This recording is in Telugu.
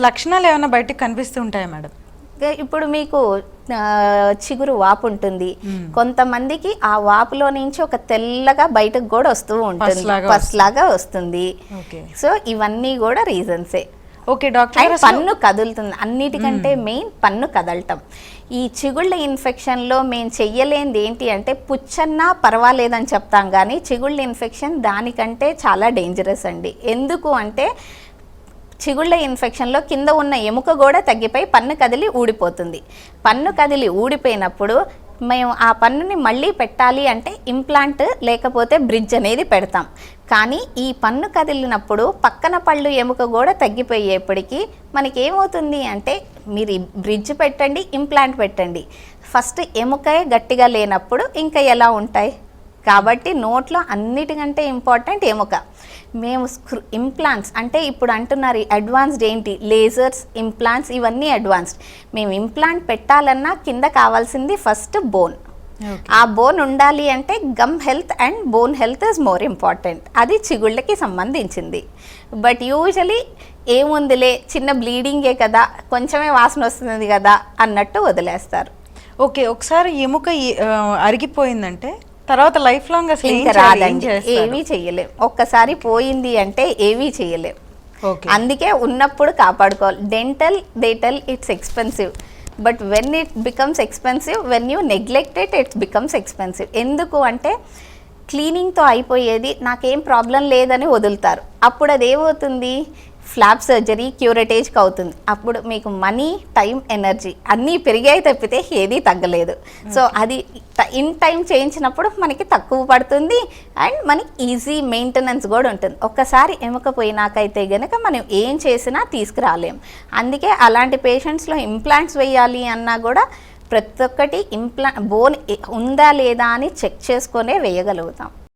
లక్షణాలు ఏమైనా బయటకు కనిపిస్తూ ఉంటాయా మేడం? ఇప్పుడు మీకు చిగురు వాపు ఉంటుంది, కొంతమందికి ఆ వాపులో నుంచి ఒక తెల్లగా బయటకు కూడా వస్తూ ఉంటుంది, పస్ లాగా వస్తుంది. సో ఇవన్నీ కూడా రీజన్సే. ఓకే డాక్టర్, పన్ను కదులుతుంది, అన్నిటికంటే మెయిన్ పన్ను కదలటం. ఈ చిగుళ్ళ ఇన్ఫెక్షన్లో మేము చెయ్యలేనిది ఏంటి అంటే పుచ్చన్నా పర్వాలేదని చెప్తాం, కానీ చిగుళ్ళ ఇన్ఫెక్షన్ దానికంటే చాలా డేంజరస్ అండి. ఎందుకు అంటే చిగుళ్ళ ఇన్ఫెక్షన్లో కింద ఉన్న ఎముక కూడా తగ్గిపోయి పన్ను కదిలి ఊడిపోతుంది. పన్ను కదిలి ఊడిపోయినప్పుడు మేము ఆ పన్నుని మళ్ళీ పెట్టాలి అంటే ఇంప్లాంట్ లేకపోతే బ్రిడ్జ్ అనేది పెడతాం. కానీ ఈ పన్ను కదిలినప్పుడు పక్కన పళ్ళు ఎముక కూడా తగ్గిపోయేప్పటికీ మనకి ఏమవుతుంది అంటే మీరు బ్రిడ్జ్ పెట్టండి, ఇంప్లాంట్ పెట్టండి, ఫస్ట్ ఎముకే గట్టిగా లేనప్పుడు ఇంకా ఎలా ఉంటాయి? కాబట్టి నోట్లో అన్నిటికంటే ఇంపార్టెంట్ ఎముక. మేము ఇంప్లాంట్స్ అంటే ఇప్పుడు అంటున్నారు అడ్వాన్స్డ్ ఏంటి, లేజర్స్, ఇంప్లాంట్స్, ఇవన్నీ అడ్వాన్స్డ్. మేము ఇంప్లాంట్ పెట్టాలన్నా కింద కావాల్సింది ఫస్ట్ బోన్. ఆ బోన్ ఉండాలి అంటే gum health and bone health is more important. అది చిగుళ్ళకి సంబంధించింది. బట్ యూజువలీ ఏముందిలే చిన్న బ్లీడింగే కదా, కొంచెమే వాసన వస్తుంది కదా అన్నట్టు వదిలేస్తారు. ఓకే, ఒకసారి ఎముక అరిగిపోయిందంటే తర్వాత లైఫ్ లాంగ్ అసలు ఇంకా రాదండి, ఏమీ చెయ్యలేం. ఒక్కసారి పోయింది అంటే ఏమీ చెయ్యలేం. అందుకే ఉన్నప్పుడు కాపాడుకోవాలి. Dental they tell it's expensive, but when it becomes expensive, when you neglect it becomes expensive. ఎందుకు అంటే క్లీనింగ్తో అయిపోయేది నాకేం ప్రాబ్లం లేదని వదులుతారు. అప్పుడు అది ఏమవుతుంది, ఫ్లాప్ సర్జరీ క్యూరేటేజ్కి అవుతుంది. అప్పుడు మీకు మనీ, టైం, ఎనర్జీ అన్నీ పెరిగాయి తప్పితే ఏదీ తగ్గలేదు. సో అది ఇన్ టైం చేయించినప్పుడు మనకి తక్కువ పడుతుంది అండ్ మనకి ఈజీ మెయింటెనెన్స్ కూడా ఉంటుంది. ఒక్కసారి ఎముక పోయినాకైతే గనక మనం ఏం చేసినా తీసుకురాలేం. అందుకే అలాంటి పేషెంట్స్లో ఇంప్లాంట్స్ వేయాలి అన్నా కూడా ప్రతి ఒక్కటి బోన్ ఉందా లేదా అని చెక్ చేసుకునే వేయగలుగుతాం.